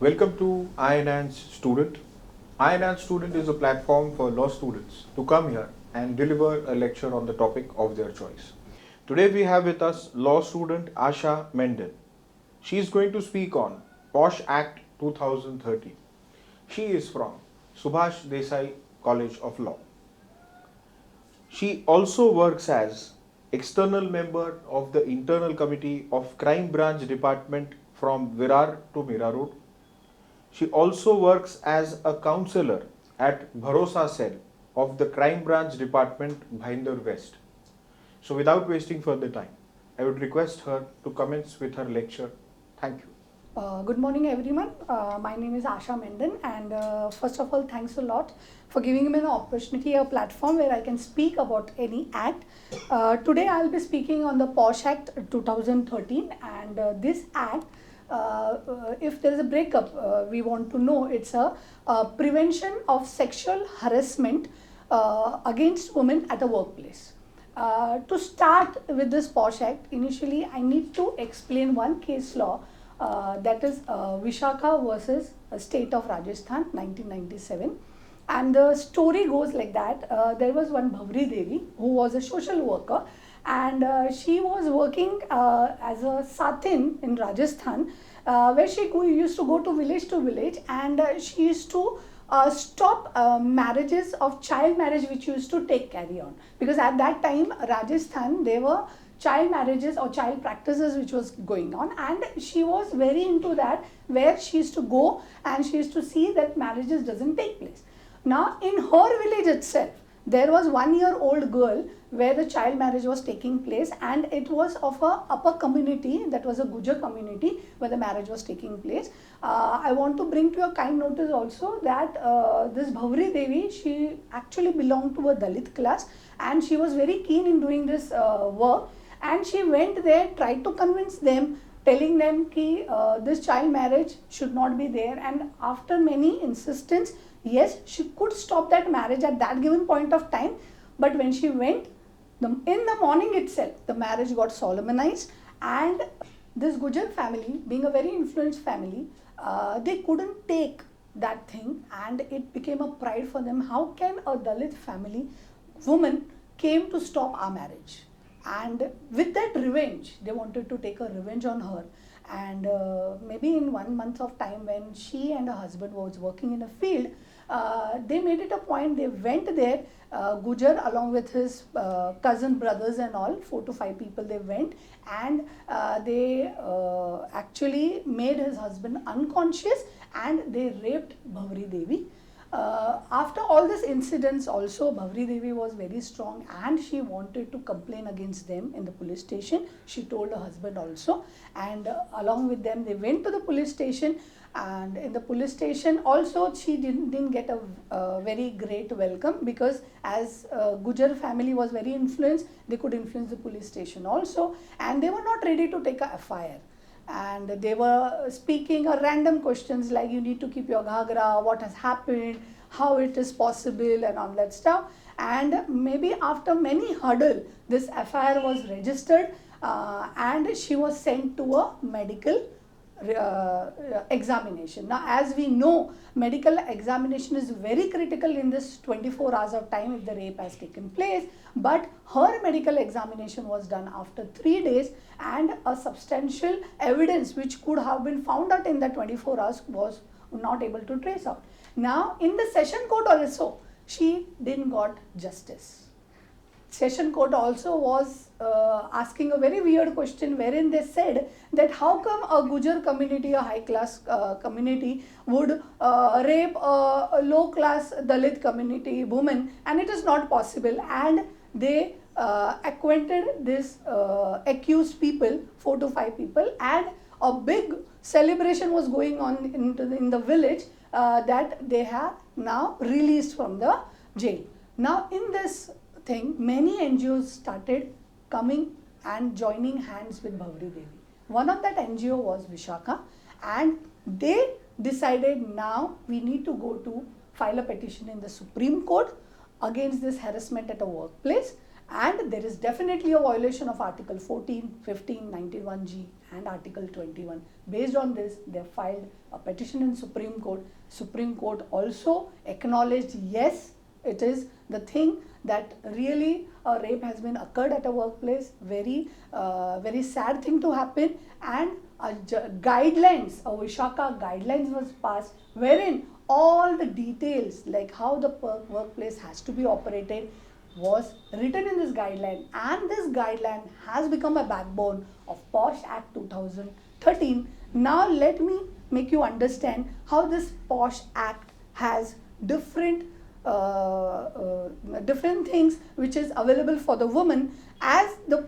Welcome to INAN's Student. INAN Student is a platform for law students to come here and deliver a lecture on the topic of their choice. Today we have with us law student Asha Mendon. She is going to speak on POSH Act 2013. She is from Subhash Desai College of Law. She also works as external member of the internal committee of Crime Branch Department from Virar to Mira Road. She also works as a counselor at Bharosa Cell of the Crime Branch Department, Bhinder West. So without wasting further time, I would request her to commence with her lecture. Thank you. Good morning everyone. My name is Asha Mendon, and first of all thanks a lot for giving me an opportunity, a platform where I can speak about any act. Today I will be speaking on the POSH Act 2013, and this act, if there is a breakup, we want to know it's a prevention of sexual harassment against women at a workplace. To start with this POSH Act, initially I need to explain one case law, that is Vishakha versus State of Rajasthan, 1997. And the story goes like that. There was one Bhavri Devi who was a social worker, and she was working as a satin in Rajasthan, where she used to go to village, and she used to stop marriages of child marriage which used to carry on, because at that time Rajasthan, there were child marriages or child practices which was going on, and she was very into that, where she used to go and she used to see that marriages doesn't take place. Now in her village itself, there was 1-year-old girl where the child marriage was taking place, and it was of a upper community, that was a Gujar community, where the marriage was taking place. I want to bring to your kind notice also that this Bhavri Devi, she actually belonged to a Dalit class, and she was very keen in doing this work. And she went there, tried to convince them, telling them that this child marriage should not be there. And after many insistence, yes, she could stop that marriage at that given point of time. But when she went, in the morning itself, the marriage got solemnized. And this Gujar family, being a very influenced family, they couldn't take that thing, and it became a pride for them. How can a Dalit family woman came to stop our marriage? And with that revenge, they wanted to take a revenge on her. And maybe in 1 month of time, when she and her husband was working in a field, they made it a point, they went there, Gujar along with his cousin brothers and all, 4 to 5 people, they went, and they actually made his husband unconscious, and they raped Bhavri Devi. After all these incidents also, Bhavri Devi was very strong, and she wanted to complain against them in the police station. She told her husband also, and along with them they went to the police station. And in the police station also, she didn't get a very great welcome, because as Gujar family was very influenced, they could influence the police station also, and they were not ready to take a FIR. And they were speaking random questions like, you need to keep your ghagra, what has happened, how it is possible, and all that stuff. And maybe after many hurdle, this FIR was registered, and she was sent to a medical examination. Now, as we know, medical examination is very critical in this 24 hours of time if the rape has taken place. But her medical examination was done after 3 days, and a substantial evidence which could have been found out in the 24 hours was not able to trace out. Now, in the session court also, she didn't got justice. Session court also was asking a very weird question, wherein they said that how come a Gujar community, a high class community, would rape a low class Dalit community woman, and it is not possible. And they acquainted this accused people, 4 to 5 people, and a big celebration was going on in the village, that they have now released from the jail. Now in this thing, many NGOs started coming and joining hands with Bhavri Devi. One of that NGO was Vishakha, and they decided now we need to go to file a petition in the Supreme Court against this harassment at a workplace. And there is definitely a violation of Article 14, 15, 91G and Article 21. Based on this, they filed a petition in Supreme Court. Supreme Court also acknowledged, yes, it is the thing that really a rape has been occurred at a workplace, very sad thing to happen, and guidelines, a Vishaka guidelines was passed, wherein all the details like how the workplace has to be operated was written in this guideline, and this guideline has become a backbone of POSH Act 2013. Now let me make you understand how this POSH Act has different things which is available for the woman, as the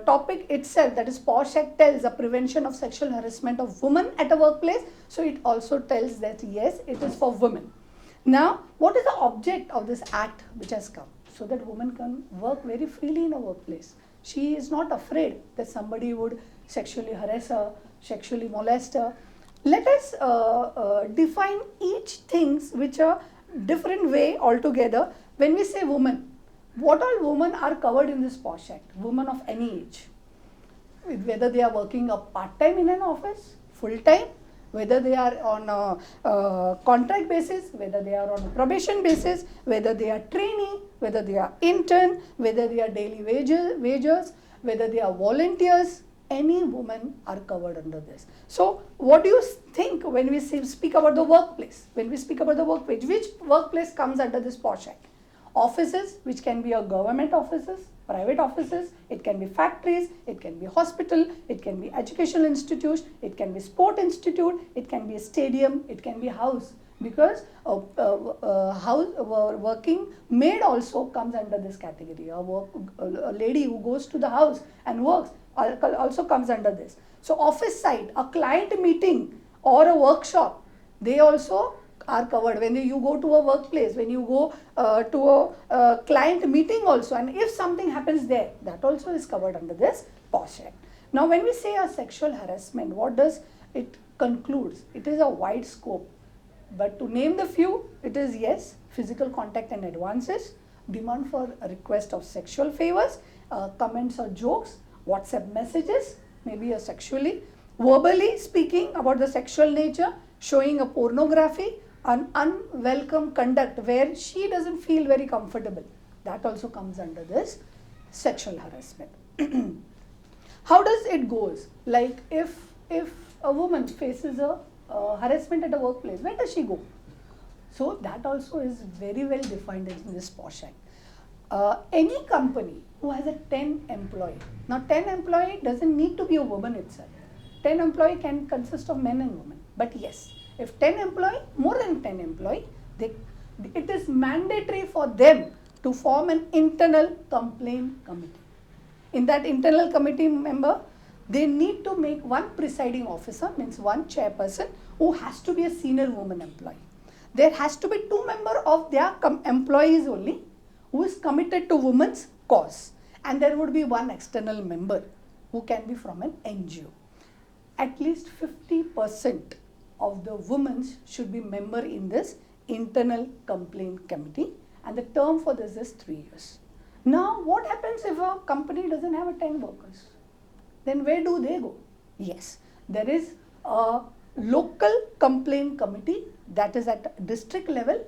topic itself, that is POSH Act, tells the prevention of sexual harassment of women at a workplace. So it also tells that yes, it is for women. Now, what is the object of this act which has come? So that women can work very freely in a workplace. She is not afraid that somebody would sexually harass her, sexually molest her. Let us define each things which are different way altogether. When we say women, what all women are covered in this POSH Act? Women of any age, whether they are working a part-time in an office, full-time, whether they are on a contract basis, whether they are on a probation basis, whether they are trainee, whether they are intern, whether they are daily wagers, whether they are volunteers, any women are covered under this. So what do you think when we speak about the workplace? When we speak about the workplace, which workplace comes under this POSH Act? Offices, which can be a government offices, private offices, it can be factories, it can be hospital, it can be educational institute, it can be sport institute, it can be a stadium, it can be house, because working maid also comes under this category. A lady who goes to the house and works also comes under this. So office side, a client meeting or a workshop, they also are covered. When you go to a workplace, when you go to a client meeting also, and if something happens there, that also is covered under this POSH Act. Now when we say a sexual harassment, what does it concludes? It is a wide scope, but to name the few, it is yes, physical contact and advances, demand for a request of sexual favors, comments or jokes, WhatsApp messages, maybe a sexually, verbally speaking about the sexual nature, showing a pornography, an unwelcome conduct where she doesn't feel very comfortable, that also comes under this sexual harassment. How does it goes? Like if a woman faces a harassment at a workplace, where does she go? So that also is very well defined in this POSH Act. Any company who has a 10 employee, now 10 employee doesn't need to be a woman itself. 10 employee can consist of men and women, but yes, if 10 employee, more than 10 employee, it is mandatory for them to form an internal complaint committee. In that internal committee member, they need to make one presiding officer, means one chairperson, who has to be a senior woman employee. There has to be 2 members of their employees only who is committed to women's cause, and there would be 1 external member who can be from an NGO. At least 50% of the women should be member in this internal complaint committee, and the term for this is 3 years. Now what happens if a company doesn't have a 10 workers? Then where do they go? Yes, there is a local complaint committee that is at district level,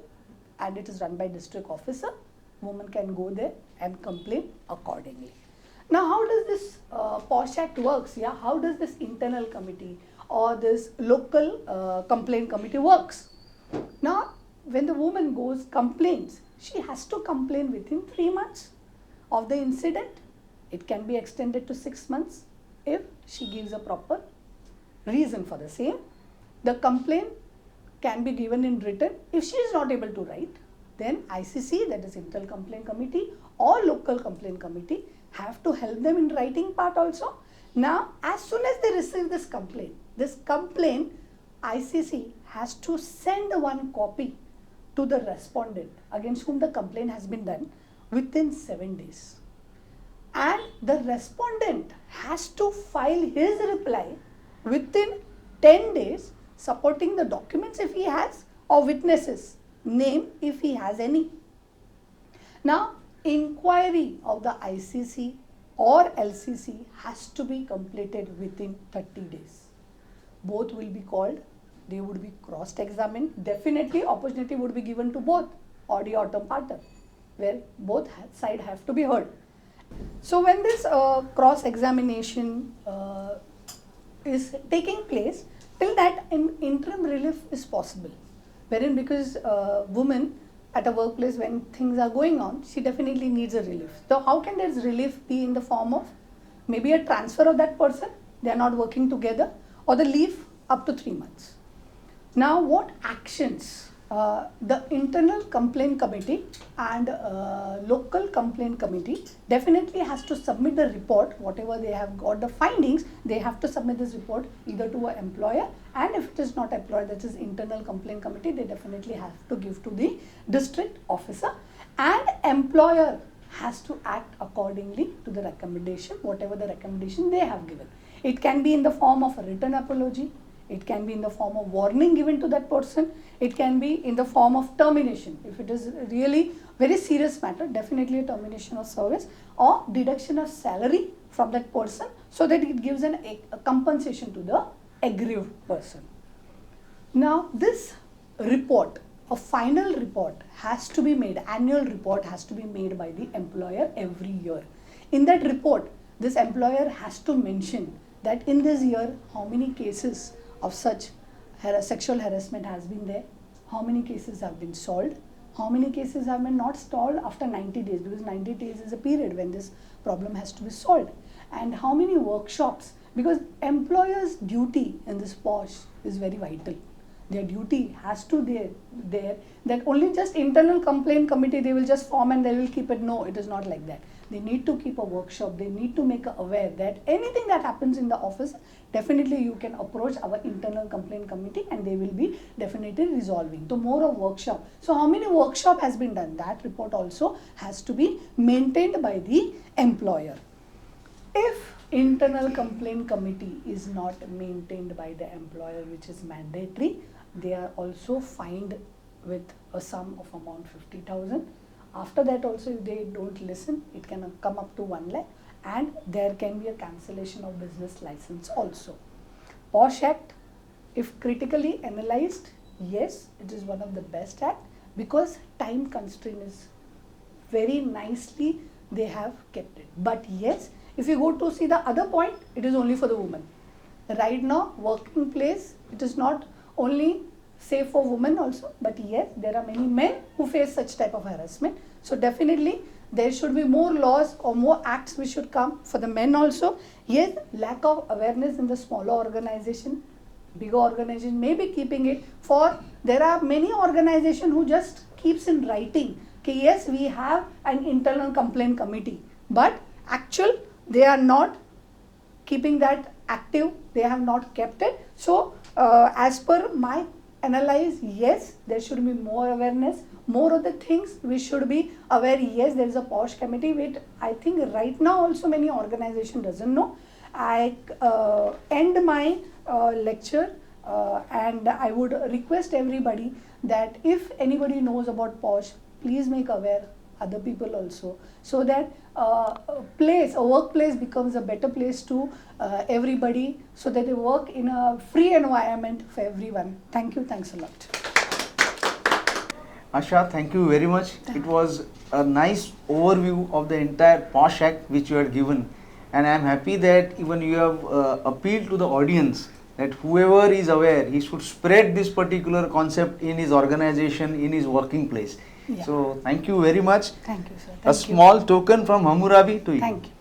and it is run by district officer. Women can go there and complain accordingly. Now how does this POSH Act works? Yeah, how does this internal committee or this local complaint committee works? Now when the woman goes complains, she has to complain within 3 months of the incident. It can be extended to 6 months if she gives a proper reason for the same. The complaint can be given in written. If she is not able to write, then ICC, that is Internal Complaint Committee, or local complaint committee have to help them in writing part also. Now as soon as they receive this complaint, ICC has to send 1 copy to the respondent against whom the complaint has been done within 7 days. And the respondent has to file his reply within 10 days, supporting the documents if he has, or witnesses name if he has any. Now inquiry of the ICC or LCC has to be completed within 30 days. Both will be called, they would be cross-examined. Definitely opportunity would be given to both, audio or parter, where both sides have to be heard. So when this cross-examination is taking place, till that interim relief is possible, wherein because women at a workplace, when things are going on, she definitely needs a relief. So how can this relief be in the form of maybe a transfer of that person, they are not working together, or the leave up to 3 months. Now what actions the internal complaint committee and local complaint committee definitely has to submit the report, whatever they have got the findings, they have to submit this report either to an employer, and if it is not employer, that is internal complaint committee, they definitely have to give to the district officer, and employer has to act accordingly to the recommendation, whatever the recommendation they have given. It can be in the form of a written apology, it can be in the form of warning given to that person, it can be in the form of termination. If it is really very serious matter, definitely a termination of service or deduction of salary from that person, so that it gives a compensation to the aggrieved person. Now this report, a final report has to be made, annual report has to be made by the employer every year. In that report, this employer has to mention that in this year how many cases of such sexual harassment has been there, how many cases have been solved, how many cases have been not solved after 90 days, because 90 days is a period when this problem has to be solved, and how many workshops, because employers' duty in this POSH is very vital. Their duty has to be there, that only just internal complaint committee they will just form and they will keep it. No, it is not like that. They need to keep a workshop, they need to make aware that anything that happens in the office, definitely you can approach our internal complaint committee and they will be definitely resolving. So more of workshop. So how many workshop has been done? That report also has to be maintained by the employer. If internal complaint committee is not maintained by the employer, which is mandatory, they are also fined with a sum of amount 50,000. After that also, if they don't listen, it can come up to 1 lakh, and there can be a cancellation of business license also. POSH Act, if critically analyzed, yes, it is one of the best act, because time constraint is very nicely they have kept it. But yes, if you go to see the other point, it is only for the women. Right now, working place, it is not only safe for women also, but yes, there are many men who face such type of harassment. So definitely there should be more laws or more acts which should come for the men also. Yes, lack of awareness in the smaller organization, bigger organization may be keeping it for, there are many organizations who just keeps in writing, okay, yes, we have an internal complaint committee, but actual they are not keeping that active, they have not kept it. So as per my analyze, yes, there should be more awareness, more of the things we should be aware. Yes, there is a POSH committee, which I think right now also many organization doesn't know. I end my lecture and I would request everybody that if anybody knows about POSH, please make aware other people also, so that a workplace becomes a better place to everybody, so that they work in a free environment for everyone. Thank you. Thanks a lot. Asha, thank you very much. It was a nice overview of the entire POSH Act which you had given, and I am happy that even you have appealed to the audience that whoever is aware, he should spread this particular concept in his organization, in his working place. Yeah. So thank you very much. Thank you, sir. A small token from Hammurabi to you. Thank you.